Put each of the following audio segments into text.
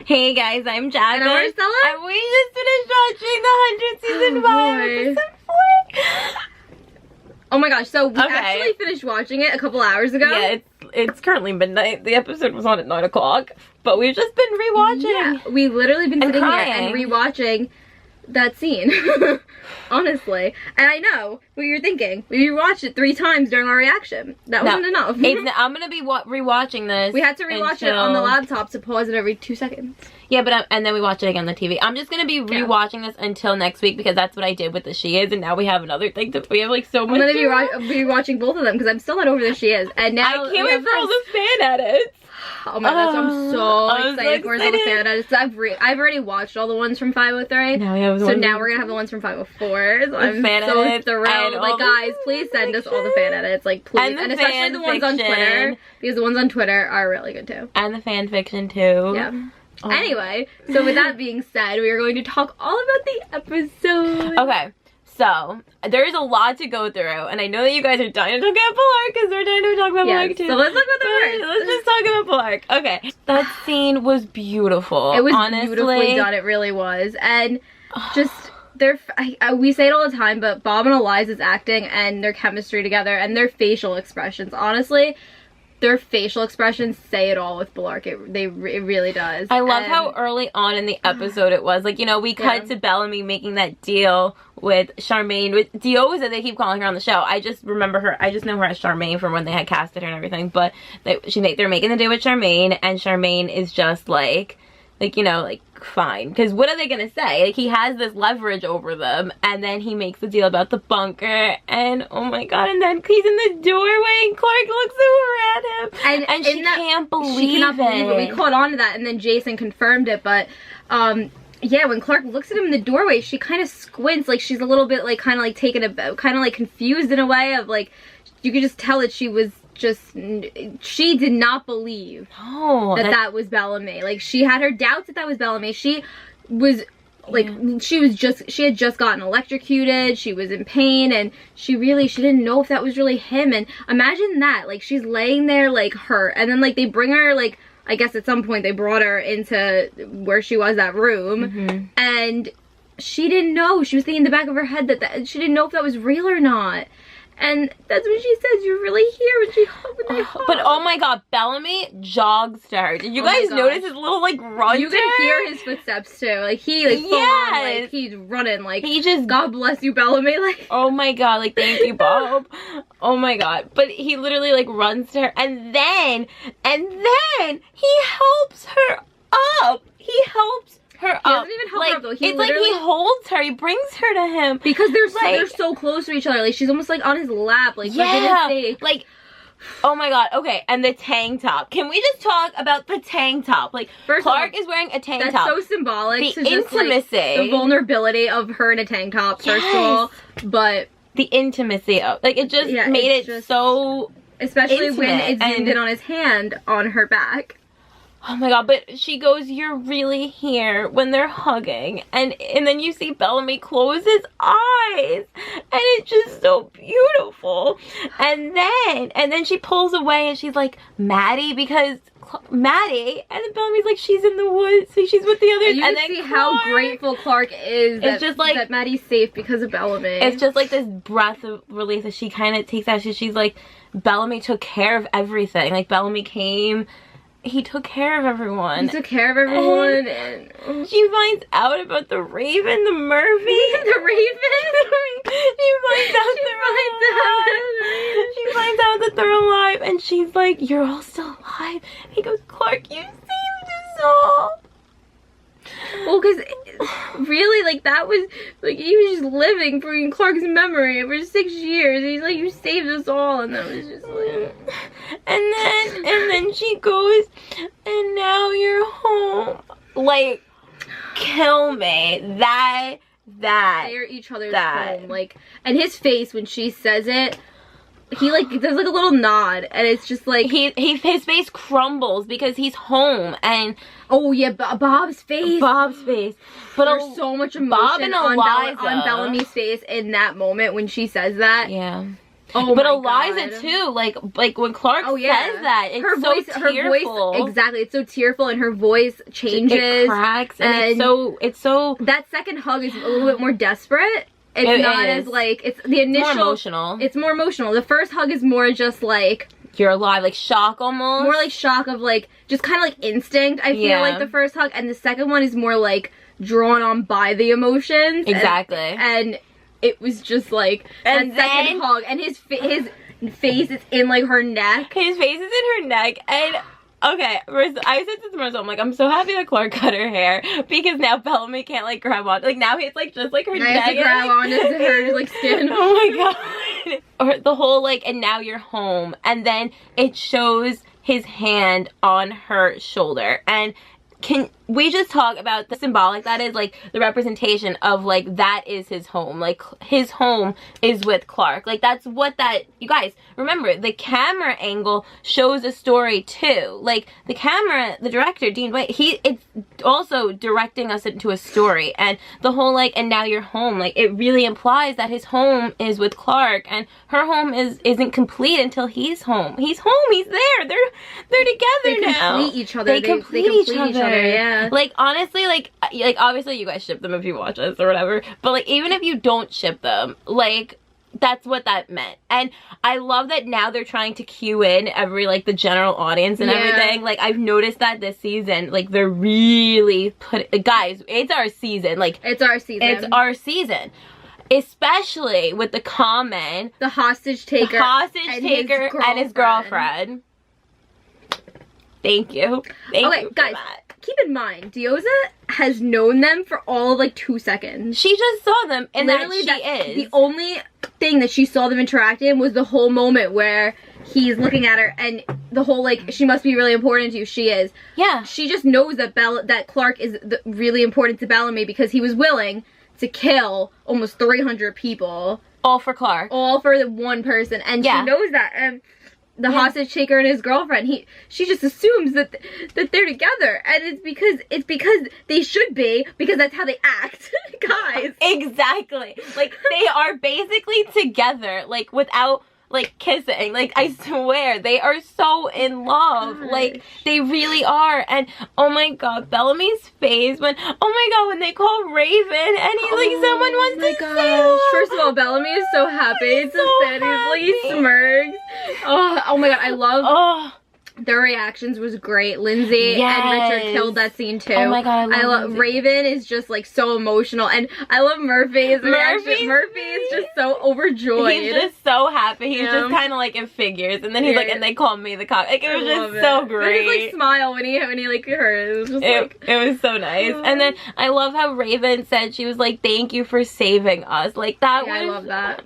Hey guys, I'm Jacka. And I'm Marcella. And we just finished watching the 100th season 5, episode 4. Oh my gosh, so we actually finished watching it a couple hours ago. Yeah, it's currently midnight. The episode was on at 9 o'clock, but we've just been rewatching. Yeah, we've literally been sitting here crying. and rewatching that scene. Honestly. And I know what you're thinking. We rewatched it 3 times during our reaction. That wasn't enough. I'm gonna be rewatching this. We had to rewatch it on the laptop to pause it every 2 seconds. Yeah, but and then we watch it again on the TV. I'm just gonna be rewatching this until next week because that's what I did with the She Is, and now we have another thing to. We have like so much. I'm gonna be rewatching both of them because I'm still not over the She Is, and now I can't wait for all the fan edits. Oh my gosh, I'm so excited for all the fan edits. I've already watched all the ones from 503. Now we have so now we're gonna have the ones from 504. So I'm so thrilled. Like, guys, please send us all the fan edits. Like, please, and especially the ones on Twitter, because the ones on Twitter are really good too. And the fan fiction too. Yeah. Oh. Anyway, so with that being said, we are going to talk all about the episode. Okay. So, there's a lot to go through, and I know that you guys are dying to talk about Pilar, because we're dying to talk about Pilar too. So let's talk about the first. Let's just talk about Pilar. Okay. That scene was beautiful. It was honestly beautifully done, it really was. And just, we say it all the time, but Bob and Eliza's acting and their chemistry together and their facial expressions, honestly, their facial expressions say it all with Blark. It really does. I love how early on in the episode it was. Like, you know, we cut to Bellamy making that deal with Charmaine. With Dio, that they keep calling her on the show. I just remember her. I just know her as Charmaine from when they had casted her and everything. But they're making the deal with Charmaine, and Charmaine is just like, you know, like, fine. Because what are they going to say? Like, he has this leverage over them, and then he makes the deal about the bunker, and oh my god, and then he's in the doorway, and Clark looks over at him, and she can't believe it. We caught on to that, and then Jason confirmed it, but, yeah, when Clark looks at him in the doorway, she kind of squints, like, she's a little bit, like, kind of, like, taken aback, kind of, like, confused in a way of, like, you could just tell that she was she did not believe that was Bellamy. Like, she had her doubts that was Bellamy. She was like, she had just gotten electrocuted, she was in pain, and she didn't know if that was really him. And imagine that, like, she's laying there, like, hurt, and then, like, they bring her, like, I guess at some point they brought her into where she was, that room, and she didn't know. She was thinking in the back of her head that she didn't know if that was real or not. And that's when she says, "You're really here," when they hug. But oh my god, Bellamy jogs to her. Did you guys notice his little, like, run? You can hear his footsteps too. Like, he, like, like, he's running. Like, he just, God bless you, Bellamy. Like, oh my god, like, thank you, Bob. Oh my god. But he literally, like, runs to her, and then he helps her up. He helps her up. He doesn't even help her up, though. It's like he holds her, he brings her to him. Because they're so close to each other. Like, she's almost, like, on his lap. Like, for goodness sake. Like, oh my god. Okay, and the tank top. Can we just talk about the tank top? Like, Clark is wearing a tank top. That's so symbolic. The intimacy. Just, like, the vulnerability of her in a tank top, first of all. But the intimacy of, like, it just made it so especially when it zoomed in on his hand on her back. Oh my god, but she goes, "You're really here," when they're hugging, and then you see Bellamy close his eyes, and it's just so beautiful. And then she pulls away, and she's like, "Maddie," because Maddie, and then Bellamy's like, "She's in the woods, so she's with the others." And then see how grateful Clark is that Maddie's safe because of Bellamy. It's just like this breath of relief that she kind of takes out. She's like, Bellamy took care of everything. Like, Bellamy came. He took care of everyone. He took care of everyone. And she finds out about the Raven, the Murphy. The Raven? She finds out that they're alive. And she's like, "You're all still alive." And he goes, "Clark, you saved us all." Well, because really, like, that was, like, he was just living in Clark's memory for 6 years. He's like, "You saved us all," and that was just like, and then she goes, "And now you're home." Like, kill me. They're each other's home. Like, and his face when she says it, he, like, does, like, a little nod, and it's just like his face crumbles because he's home. And oh yeah, Bob's face, but there's so much emotion Bob and Eliza on Bellamy's face in that moment when she says that. Yeah, Oh but my Eliza God. too, like when Clark says that, it's her so voice, tearful. her voice, exactly. It's so tearful, and her voice changes. It cracks, and it's so. That second hug is a little bit more desperate. It's not as like it's the initial. More emotional. It's more emotional. The first hug is more just like you're alive, like shock almost. More like shock of like just kind of like instinct. I feel like the first hug, and the second one is more like drawn on by the emotions. Exactly. And it was just like that second hug, and his face is in like her neck. His face is in her neck, and okay, I said this to myself, I'm like, I'm so happy that Clark cut her hair, because now Bellamy can't like grab on, like now he's like just like her neck. I have to grab onto her like skin. Oh my God. Or the whole like, and now you're home, and then it shows his hand on her shoulder, and can we just talk about the symbolic that is, like the representation of like that is his home, like his home is with Clark, like that's what that, you guys remember, the camera angle shows a story too, like the camera, the director Dean White, it's also directing us into a story, and the whole like and now you're home, like it really implies that his home is with Clark, and her home isn't complete until he's home. He's there, they're together now. They complete each other. They complete each other. Yeah. Like honestly, like obviously you guys ship them if you watch this or whatever, but like even if you don't ship them, like that's what that meant. And I love that now they're trying to cue in every like the general audience and everything. Like I've noticed that this season, like they're really guys, it's our season. Like it's our season. It's our season. Especially with the comment, the hostage taker and his girlfriend. Thank you. Thank you for guys, that. Keep in mind, Dioza has known them for all of like 2 seconds. She just saw them, and literally that she is. The only thing that she saw them interact in was the whole moment where he's looking at her, and the whole like she must be really important to you. She is. Yeah. She just knows that that Clark is really important to Bellamy, because he was willing to kill almost 300 people. All for Clark. All for the one person, and she knows that. And the hostage taker and his girlfriend, she just assumes that they're together, and it's because they should be, because that's how they act. Guys, exactly, like they are basically together, like without like kissing, like I swear they are so in love. Gosh. Like they really are. And oh my God, Bellamy's face when when they call Raven and he's like, someone wants to say. First of all, Bellamy is so happy. He's so sad. He's like, he smirks. Oh my God, I love their reactions was great. Lindsay and Richard killed that scene too. Oh my God, I love Raven is just like so emotional, and I love Murphy's reaction. Murphy is just so overjoyed. He's just so happy. He's just kind of like in figures, and then he's like, and they call me the cop. Like it was just so great. His like smile when he like heard it was just it was so nice. And then I love how Raven said, she was like, "Thank you for saving us." Like that was. I love that.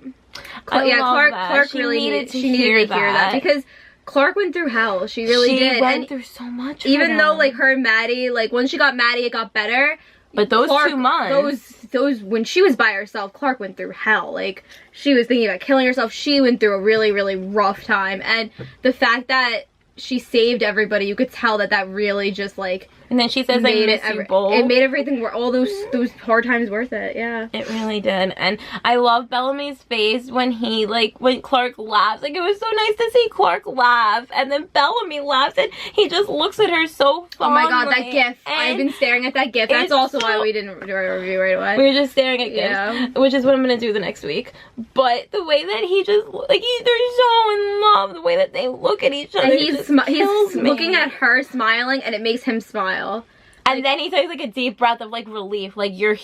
Clark really needed to hear that, because Clark went through hell. She really did. She went through so much. Even though like her and Maddie, like once she got Maddie, it got better. But those Clark, 2 months, those when she was by herself, Clark went through hell. Like she was thinking about killing herself. She went through a really, really rough time. And the fact that she saved everybody, you could tell that really just like. And then she says, "I miss you both." It made everything, all those hard times worth it. Yeah, it really did. And I love Bellamy's face when when Clark laughs. Like it was so nice to see Clark laugh, and then Bellamy laughs, and he just looks at her so fondly. Oh my God, that gif! I've been staring at that gif. That's also why we didn't do our review right away. We were just staring at gifs, which is what I'm gonna do the next week. But the way that he just they're so in love. The way that they look at each other. And he's looking at her smiling, and it makes him smile. And then he takes like a deep breath of like relief, like you're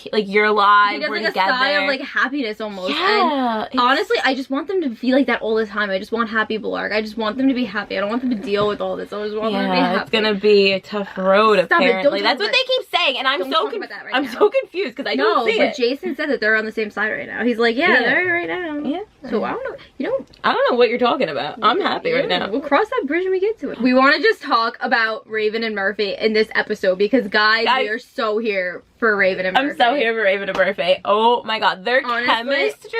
alive. He does like a sigh of like happiness almost. Yeah, and honestly, I just want them to feel like that all the time. I just want happy Blarg. I just want them to be happy. I don't want them to deal with all this. I just want them to be happy. It's gonna be a tough road. Apparently, that's what they keep saying, and I'm so confused because I don't see it. But Jason said that they're on the same side right now. He's like, they're right now. Yeah. So I don't know. I don't know what you're talking about. I'm happy right now. We'll cross that bridge when we get to it. We want to just talk about Raven and Murphy in this episode because guys, we are so here for Raven and Murphy. I'm so here for Raven and Murphy. Oh my God, their chemistry.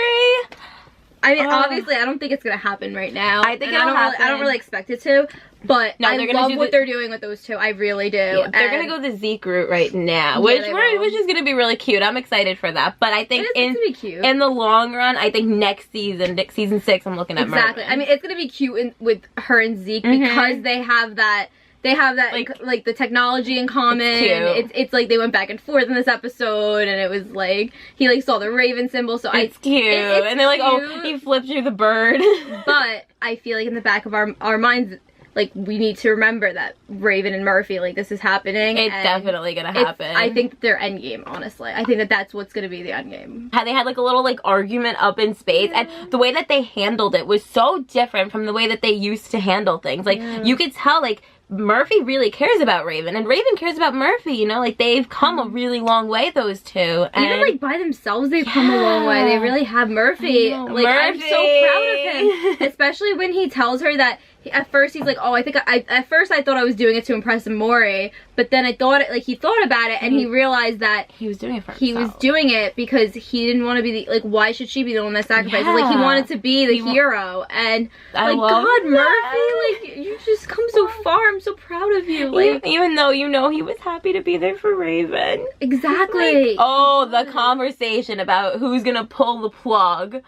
I mean, obviously, I don't think it's gonna happen right now. I think it'll happen. I don't really expect it to, but no, I love what they're doing with those two. I really do. Yeah, they're gonna go the Zeke route right now, which is gonna be really cute. I'm excited for that. But I think in the long run, I think next season 6, I'm looking at exactly. Mervyn. I mean, it's gonna be cute with her and Zeke because they have that. They have that, like the technology in common. It's like they went back and forth in this episode, and it was like he like saw the Raven symbol. So it's cute, and they're like, oh, he flipped you the bird. But I feel like in the back of our minds, like we need to remember that Raven and Murphy, like this is happening. It's definitely gonna happen. I think that they're endgame. Honestly, I think that that's what's gonna be the endgame. They had like a little like argument up in space, and the way that they handled it was so different from the way that they used to handle things. Like you could tell, like. Murphy really cares about Raven, and Raven cares about Murphy, you know, like they've come a really long way, those two. And even like by themselves they've come a long way. They really have. Murphy. Like I'm so proud of him. Especially when he tells her that at first he's like, oh, at first I thought I was doing it to impress Maury, but then he thought about it and he realized that he was doing it for himself. He was doing it because he didn't want to be the, like, why should she be the one that sacrifices? Like he wanted to be the hero, and I like God, Murphy, like you just come so far. I'm so proud of you. Like even though you know he was happy to be there for Raven. Exactly. Like, oh, the conversation about who's gonna pull the plug.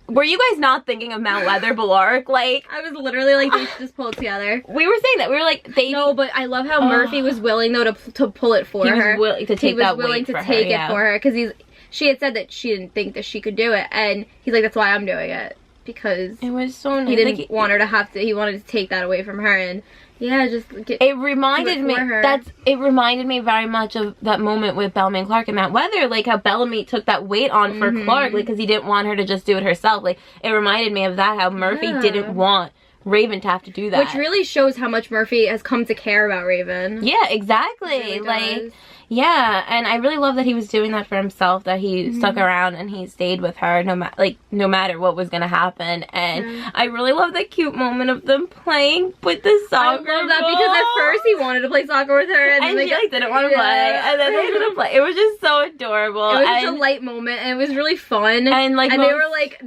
Were you guys not thinking of Mount Leatherbalark? Like I was literally like, they should just pull it together. We were saying that. We were like, no, but I love how Murphy was willing though to pull it for her. He was willing to take that weight for her. He was willing to take it for her because she had said that she didn't think that she could do it, and he's like, that's why I'm doing it, because it was so nice. He didn't want her to have to. He wanted to take that away from her, and yeah, just it reminded me very much of that moment with Bellamy and Clark and Mount Weather, like how Bellamy took that weight on for Clark, like because he didn't want her to just do it herself. Like it reminded me of that, how Murphy didn't want Raven to have to do that, which really shows how much Murphy has come to care about Raven. Yeah, exactly. Really like. Yeah, and I really love that he was doing that for himself, that he stuck around and he stayed with her no matter what was gonna happen. And I really love that cute moment of them playing with the soccer I love that ball. Because at first he wanted to play soccer with her, and she didn't want to play, and then they didn't play. It was just so adorable. It was such a light moment, and it was really fun. And like, they were like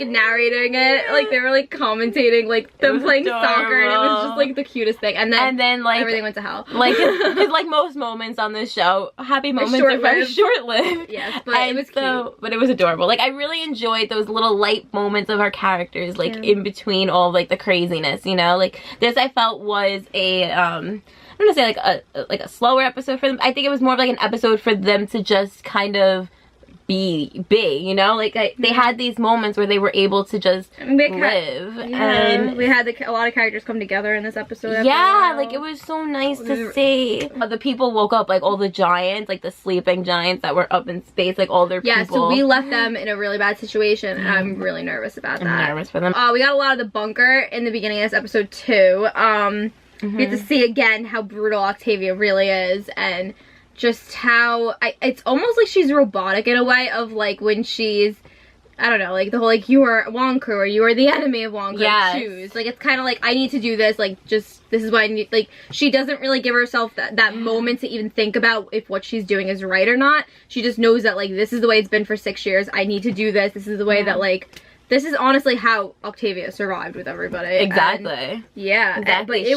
narrating it, like they were like commentating like them playing soccer, and it was just like the cutest thing. And then like everything went to hell. Like because like most moments on this show, happy moments are very short-lived. Yes, but it was cute. But it was adorable. Like I really enjoyed those little light moments of our characters, like in between all like the craziness, you know. Like this, I felt was a I'm gonna say like a slower episode for them. I think it was more of like an episode for them to just kind of be, you know, like they had these moments where they were able to just live, and we had a lot of characters come together in this episode. Yeah, like it was so nice to see. The people woke up, like all the giants, like the sleeping giants that were up in space, like all their people. Yeah, so we left them in a really bad situation, and I'm really nervous about that. I'm nervous for them. We got a lot of the bunker in the beginning of this episode too. We get to see again how brutal Octavia really is, and just how it's almost like she's robotic in a way, of like when she's, I don't know, like the whole like you are Wonku or you are the enemy of Wonku. Choose. Like it's kind of like I need to do this, like just this is what I need. Like she doesn't really give herself that moment to even think about if what she's doing is right or not. She just knows that like this is the way it's been for 6 years. I need to do this. This is the way that like. This is honestly how Octavia survived with everybody. Exactly. And, yeah. Exactly. But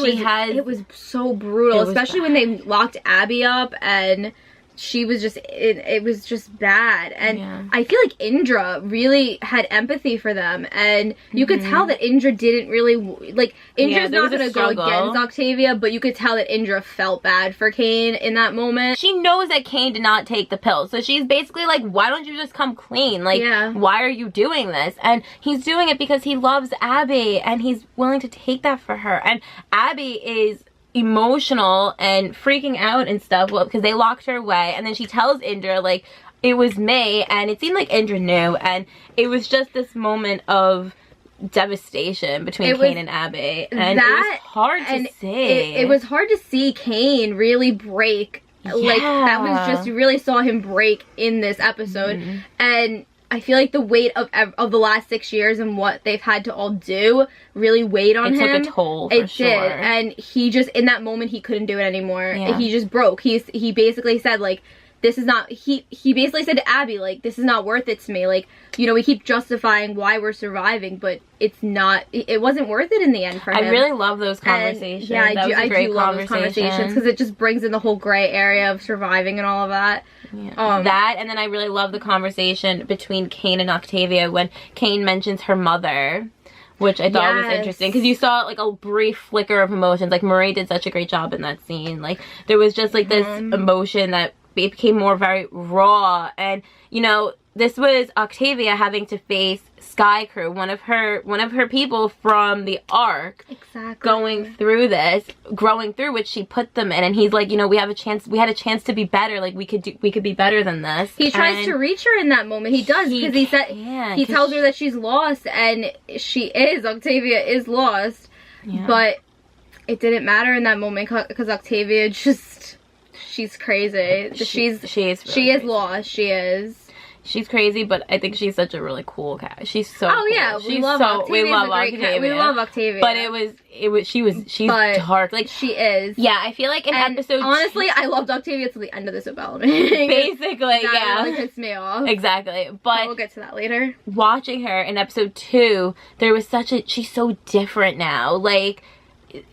it was so brutal, especially when they locked Abby up, and she was just, it was just bad. And I feel like Indra really had empathy for them, and you could tell that Indra didn't really, like, Indra's not going to go against Octavia, but you could tell that Indra felt bad for Kane in that moment. She knows that Kane did not take the pill, so she's basically like, why don't you just come clean? Like, why are you doing this? And he's doing it because he loves Abby, and he's willing to take that for her. And Abby is emotional and freaking out and stuff, well, because they locked her away, and then she tells Indra like it was me, and it seemed like Indra knew, and it was just this moment of devastation between Kane and Abby, and it was hard to see. It was hard to see Kane really break. Like that was just, you really saw him break in this episode, and I feel like the weight of the last 6 years and what they've had to all do really weighed on him. It took a toll, for sure. It did, and he just, in that moment, he couldn't do it anymore. He just broke. He basically said, like, this is not, he basically said to Abby, like, this is not worth it to me. Like, you know, we keep justifying why we're surviving, but it's not, it wasn't worth it in the end for him. I really love those conversations. And, yeah, I do love those conversations because it just brings in the whole gray area of surviving and all of that. Yeah. That, and then I really love the conversation between Kane and Octavia when Kane mentions her mother, which I thought was interesting because you saw like a brief flicker of emotions. Like Marie did such a great job in that scene. Like there was just like this emotion that it became more very raw, and you know, this was Octavia having to face Sky Crew, one of her people from the Ark, going through this, growing through which she put them in, and he's like, you know, we had a chance to be better, like we could be better than this. He tries to reach her in that moment. He does, because he tells her that she's lost, and Octavia is lost, but it didn't matter in that moment because Octavia just, she's crazy. She is lost. She's crazy, but I think she's such a really cool cat. She's so cool. We love Octavia. But she's dark. Like she is. Yeah, I feel like in episode honestly, I loved Octavia till the end of this development. Basically, that really pissed me off. Exactly. But we'll get to that later. Watching her in episode 2, there was she's so different now. Like,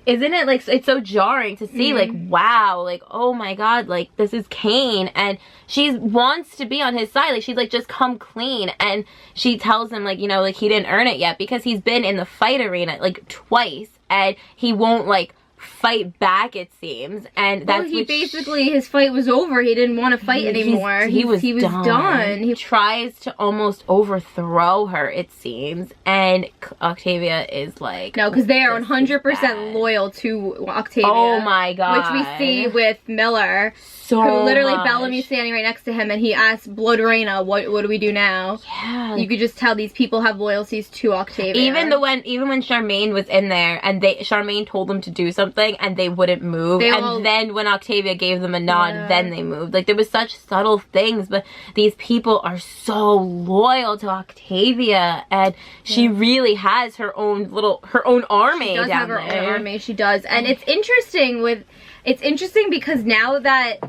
isn't it like, it's so jarring to see like, wow, like, oh my god, like this is Kane, and she wants to be on his side. Like she's like, just come clean, and she tells him like, you know, like he didn't earn it yet because he's been in the fight arena like twice and he won't like fight back, it seems, and that's basically his fight was over. He didn't want to fight anymore. He was done. He tries to almost overthrow her, it seems, and Octavia is like, no, because they are 100% loyal to Octavia. Oh my god, which we see with Miller. So who literally Bellamy's standing right next to him, and he asks Blood Reina, what do we do now? Yeah, you could just tell these people have loyalties to Octavia. Even when Charmaine was in there, and Charmaine told them to do something, and they wouldn't move, then when Octavia gave them a nod, then they moved. Like there was such subtle things, but these people are so loyal to Octavia, and she really has her own army. She does have her own army. She does, and it's interesting because now that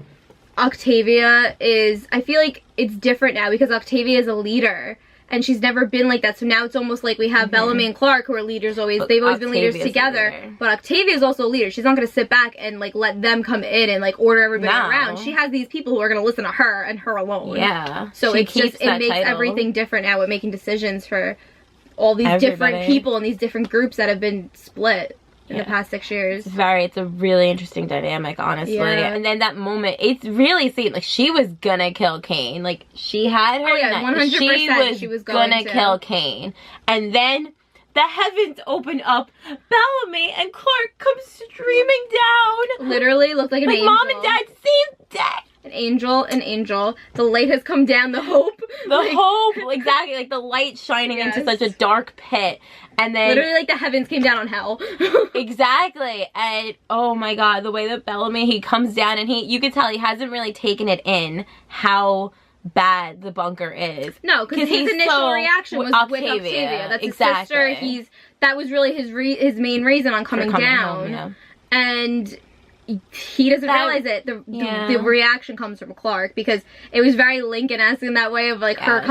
Octavia is, I feel like it's different now because Octavia is a leader and she's never been like that. So now it's almost like we have Bellamy and Clark who are leaders always. They've always been leaders together. But Octavia is also a leader. She's not going to sit back and like let them come in and like order everybody around. She has these people who are going to listen to her and her alone. Yeah. So it makes everything different now with making decisions for all these different people and these different groups that have been split in the past 6 years. It's a really interesting dynamic, honestly. Yeah. And then that moment, it's really seemed like she was gonna kill Kane. Like she had her. 100%. She was gonna kill Kane, and then the heavens open up. Bellamy and Clark come streaming down. Literally looked like an angel. Mom and Dad seem dead. An angel. The light has come down. The hope. Hope, exactly. Like the light shining into such a dark pit. And then literally like the heavens came down on hell. Exactly. And oh my god, the way that Bellamy, he comes down and you could tell he hasn't really taken it in how bad the bunker is. No, because his initial reaction was with Octavia. That's his sister. That was really his main reason on coming down. Home, and he doesn't realize it. The reaction comes from Clark because it was very Lincoln-esque in that way of like her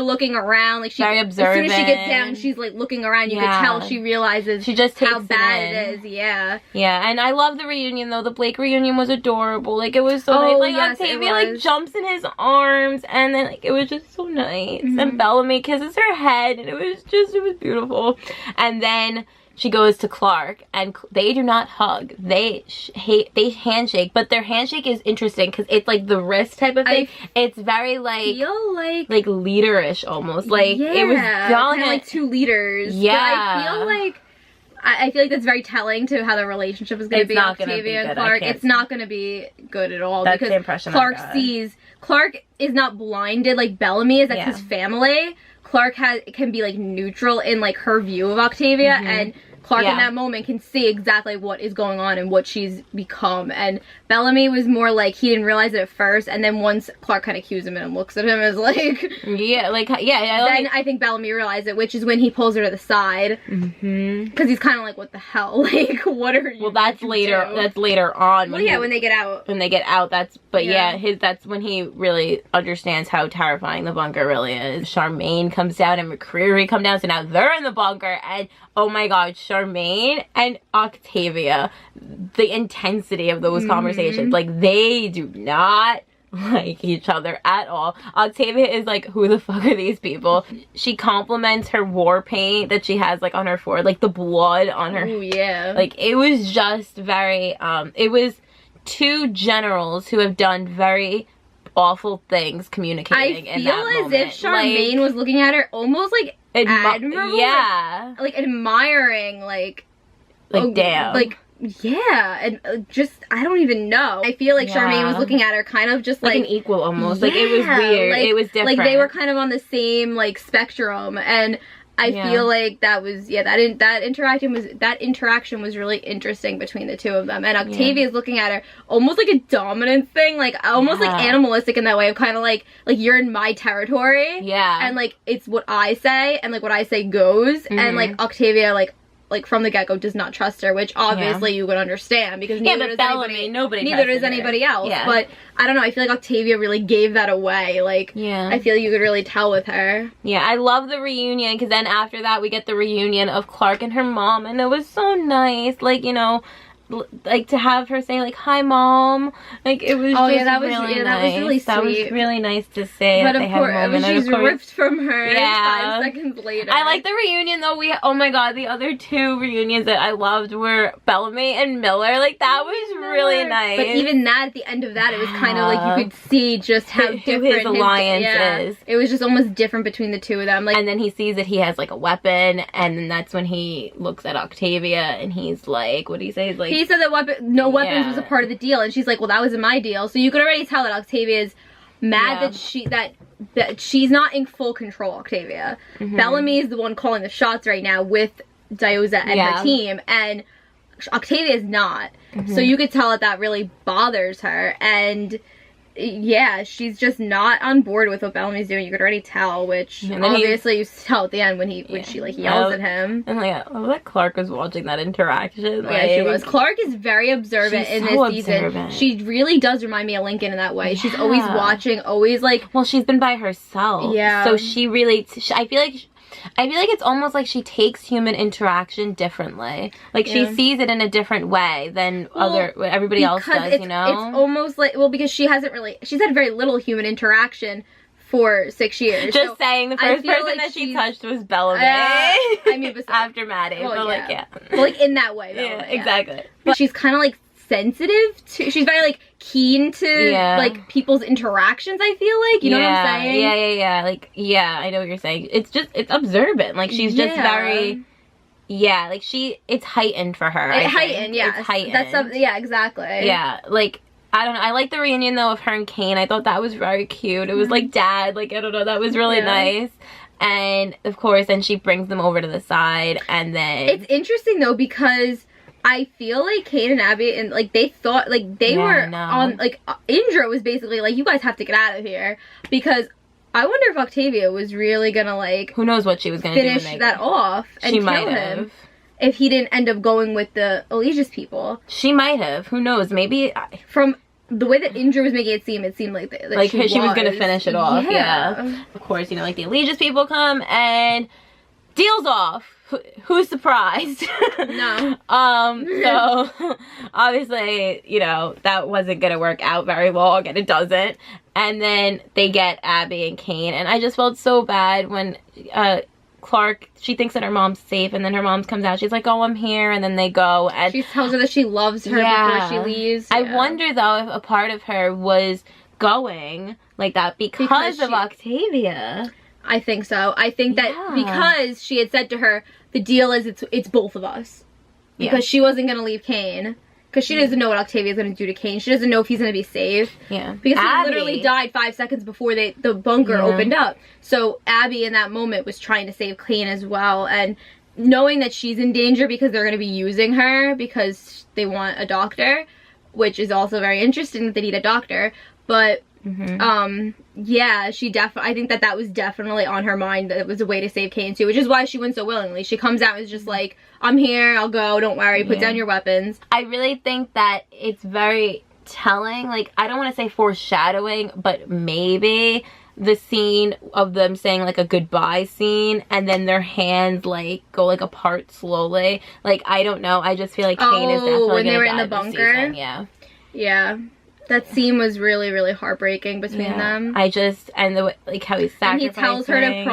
looking around, like very observant. As soon as she gets down, she's like looking around. You can tell she realizes how bad it is. Yeah. Yeah, and I love the reunion though. The Blake reunion was adorable. Like it was so nice. Like Octavia like jumps in his arms, and then like it was just so nice. And Bellamy kisses her head, and it was beautiful. And then she goes to Clark, and they do not hug. They handshake, but their handshake is interesting because it's like the wrist type of thing. It's very like leaderish almost. Like it was kind of like two leaders. Yeah, but I feel like that's very telling to how the relationship is going to be. Octavia and Clark. It's not going to be good at all. That's the impression Clark sees. Clark is not blinded like Bellamy is. That's his family. Clark can be like neutral in like her view of Octavia, and Clark in that moment can see exactly what is going on and what she's become. And Bellamy was more like, he didn't realize it at first, and then once Clark kind of cues him and looks at him as like... then I think Bellamy realized it, which is when he pulls her to the side. Because he's kind of like, what the hell? Like, what are you that's later. That's later on. Well, when they get out. When they get out, that's... But that's when he really understands how terrifying the bunker really is. Charmaine comes down and McCreary come down, so now they're in the bunker, and oh my god, Charmaine and Octavia, the intensity of those conversations, like, they do not like each other at all. Octavia is like, who the fuck are these people? She compliments her war paint that she has like on her forehead, like the blood on her. Oh yeah. Like, it was just very, it was two generals who have done very awful things communicating in that moment. I feel as if Charmaine was looking at her almost like admirable. Yeah. Like admiring, like damn. Like, yeah, and just, I don't even know. I feel like Charmaine was looking at her kind of just like an equal almost. Like, it was weird. Like, it was different. Like, they were kind of on the same, like, spectrum, and I feel like that was, that interaction was really interesting between the two of them. And Octavia's looking at her almost like a dominant thing, like almost like animalistic in that way of kind of like you're in my territory. Yeah. And like, it's what I say, and like what I say goes. And like Octavia, like from the get-go does not trust her, which obviously you would understand, because neither does anybody else. Yeah. But I don't know, I feel like Octavia really gave that away. Like, I feel like you could really tell with her. Yeah, I love the reunion, because then after that we get the reunion of Clark and her mom, and it was so nice. Like, you know, like to have her say like, hi mom, like it was really nice. That was really sweet. That was really nice to say. But of course, she's ripped from her 5 seconds later. I like the reunion though. Oh my god, the other two reunions that I loved were Bellamy and Miller. Like, that was really nice. But even that, at the end of that, it was kind of like you could see just how different his alliance is. It was just almost different between the two of them. Like, and then he sees that he has like a weapon, and then that's when he looks at Octavia and he's like, what do he say? He's like, he said that no weapons was a part of the deal, and she's like, well, that wasn't my deal. So you could already tell that Octavia's mad that she's not in full control. Octavia, Bellamy is the one calling the shots right now with Diyoza and her team, and Octavia is not. So you could tell that really bothers her, and yeah, she's just not on board with what Bellamy's doing. You could already tell, which obviously you tell at the end when she like yells at him. And like, I love that Clark was watching that interaction. Like, yeah, she was. Clark is very observant in this season. She really does remind me of Lincoln in that way. She's always watching, always like. Well, she's been by herself. Yeah. So she really, I feel like it's almost like she takes human interaction differently. Like, she sees it in a different way than everybody else does, you know? It's almost like, because she's had very little human interaction for 6 years. Just saying, the first person that she touched was Bellamy. I mean, after Maddie. Well, but well, like, in that way, though. Yeah, exactly. But she's kind of like sensitive to, she's very like keen to like people's interactions, I feel like, you know what I'm saying? Yeah. Like, yeah, I know what you're saying. It's observant. Like, she's just very, like it's heightened for her. It's heightened. That's exactly. Yeah, like, I don't know. I like the reunion though of her and Kane. I thought that was very cute. It was like dad, like, I don't know, that was really nice. And of course, then she brings them over to the side, and then it's interesting though, because I feel like Kate and Abby, and like they thought, like they were on, like Indra was basically like, you guys have to get out of here, because I wonder if Octavia was really gonna like, who knows what she was gonna finish that off and kill him if he didn't end up going with the Allegiance people. She might have. Who knows? Maybe from the way that Indra was making it seemed like she was gonna finish it off. Yeah. Of course, you know, like the Allegiance people come and deals off. Who's surprised? No. So obviously, you know, that wasn't gonna work out very long, and it doesn't. And then they get Abby and Kane, and I just felt so bad when Clark, she thinks that her mom's safe, and then her mom comes out, she's like, oh, I'm here, and then they go, and she tells her that she loves her before she leaves. I wonder though if a part of her was going like that because of Octavia. I think so. I think that because she had said to her, the deal is it's both of us. Because she wasn't going to leave Kane. Because she doesn't know what Octavia's going to do to Kane. She doesn't know if he's going to be safe. Yeah. Because he literally died 5 seconds before the bunker opened up. So Abby in that moment was trying to save Kane as well. And knowing that she's in danger because they're going to be using her because they want a doctor, which is also very interesting that they need a doctor. But yeah, I think that was definitely on her mind, that it was a way to save Kane too, which is why she went so willingly. She comes out and is just like, I'm here, I'll go, don't worry, put down your weapons. I really think that it's very telling, like, I don't want to say foreshadowing, but maybe the scene of them saying like a goodbye scene and then their hands like go like apart slowly. Like, I don't know, I just feel like Kane is definitely when they were in die the bunker. Season. Yeah. That scene was really, really heartbreaking between them. And the way, like, how he's sacrificing. And he tells her to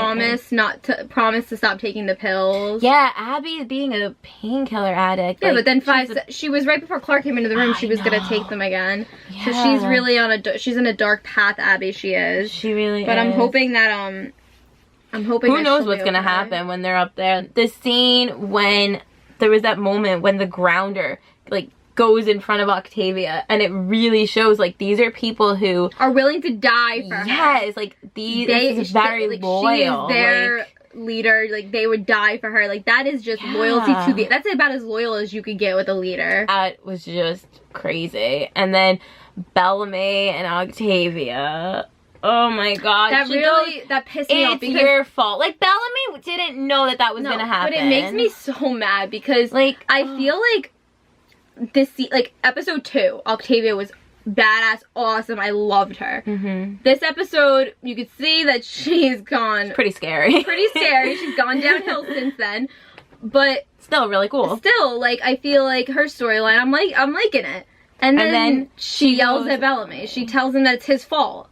promise to stop taking the pills. Yeah, Abby being a painkiller addict. Yeah, like, but then she was right before Clark came into the room. She was gonna take them again. Yeah. So she's really she's in a dark path. Abby, she is. She really is. But I'm hoping that who knows what's gonna happen when they're up there. The scene when there was that moment when the grounder like goes in front of Octavia, and it really shows like these are people who are willing to die for her. Yes, like this is very loyal. She is their leader. Like, they would die for her. Like, that is just loyalty to that's about as loyal as you could get with a leader. That was just crazy. And then Bellamy and Octavia. Oh my god. That pissed me off. It's your fault. Like, Bellamy didn't know that was gonna happen. But it makes me so mad because like I feel like episode 2, Octavia was badass, awesome. I loved her. This episode, you could see that she's gone. Pretty scary. She's gone downhill since then, but still really cool. Still, like, I feel like her storyline, I'm liking it. And then she yells at Bellamy. She tells him that it's his fault.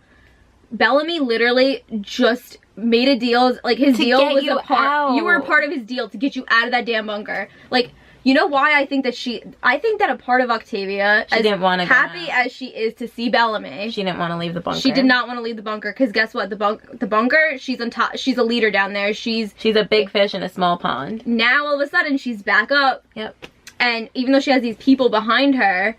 Bellamy literally just made a deal. Like, his deal was you were a part of his deal to get you out of that damn bunker. Like, you know why I think that a part of Octavia, she didn't want to happy as she is to see Bellamy, she didn't want to leave the bunker. She did not want to leave the bunker because guess what? The bunker, she's on top. She's a leader down there. She's a big fish in a small pond. Now all of a sudden she's back up. Yep. And even though she has these people behind her,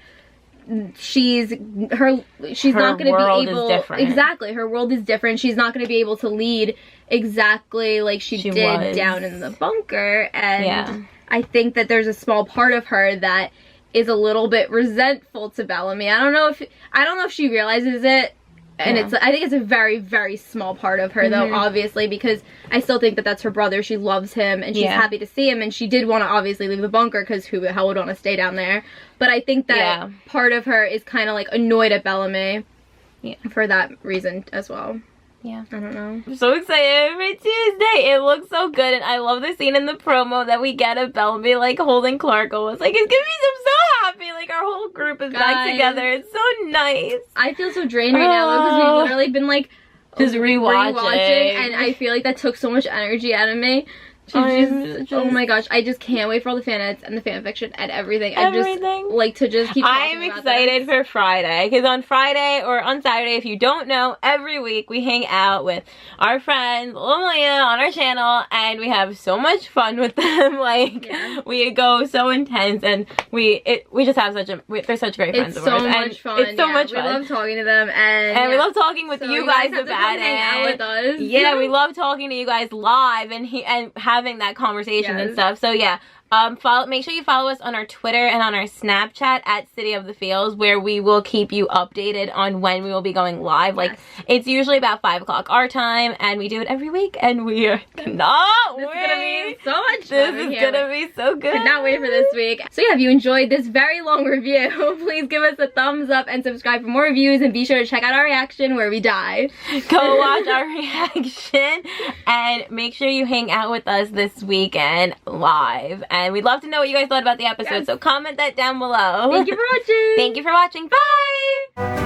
she's not going to be able. Exactly, her world is different. She's not going to be able to lead exactly like she did down in the bunker. And I think that there's a small part of her that is a little bit resentful to Bellamy. I don't know if she realizes it, and I think it's a very, very small part of her though, obviously, because I still think that that's her brother. She loves him and she's happy to see him, and she did want to obviously leave the bunker because who the hell would want to stay down there? But I think that part of her is kind of like annoyed at Bellamy for that reason as well. Yeah. I don't know. I'm so excited for Tuesday. It looks so good, and I love the scene in the promo that we get of Bellamy like holding Clark. Almost like, it's gonna be so happy. Like, our whole group is back together. It's so nice. I feel so drained right now because we've literally been like just rewatching, and I feel like that took so much energy out of me. Oh my gosh, I just can't wait for all the fan edits and the fan fiction and everything. I just like to just keep talking I'm excited for Friday, because on Friday or on Saturday, if you don't know, every week we hang out with our friends Leah on our channel, and we have so much fun with them. Like, we go so intense, and we just have they're such great friends of ours. It's so much fun. It's so much fun. We love talking to them, and we love talking with you guys about it. Hang out with us. Yeah, we love talking to you guys live and having that conversation and stuff. So yeah, make sure you follow us on our Twitter and on our Snapchat at City of the Feels, where we will keep you updated on when we will be going live. Like, it's usually about 5 o'clock our time, and we do it every week, and we cannot wait. This is gonna be so much fun. This is gonna be so good. Cannot wait for this week. So yeah, if you enjoyed this very long review, please give us a thumbs up and subscribe for more reviews, and be sure to check out our reaction where we die. Go watch our reaction, and make sure you hang out with us this weekend live. And we'd love to know what you guys thought about the episode, so comment that down below. Thank you for watching. Thank you for watching. Bye!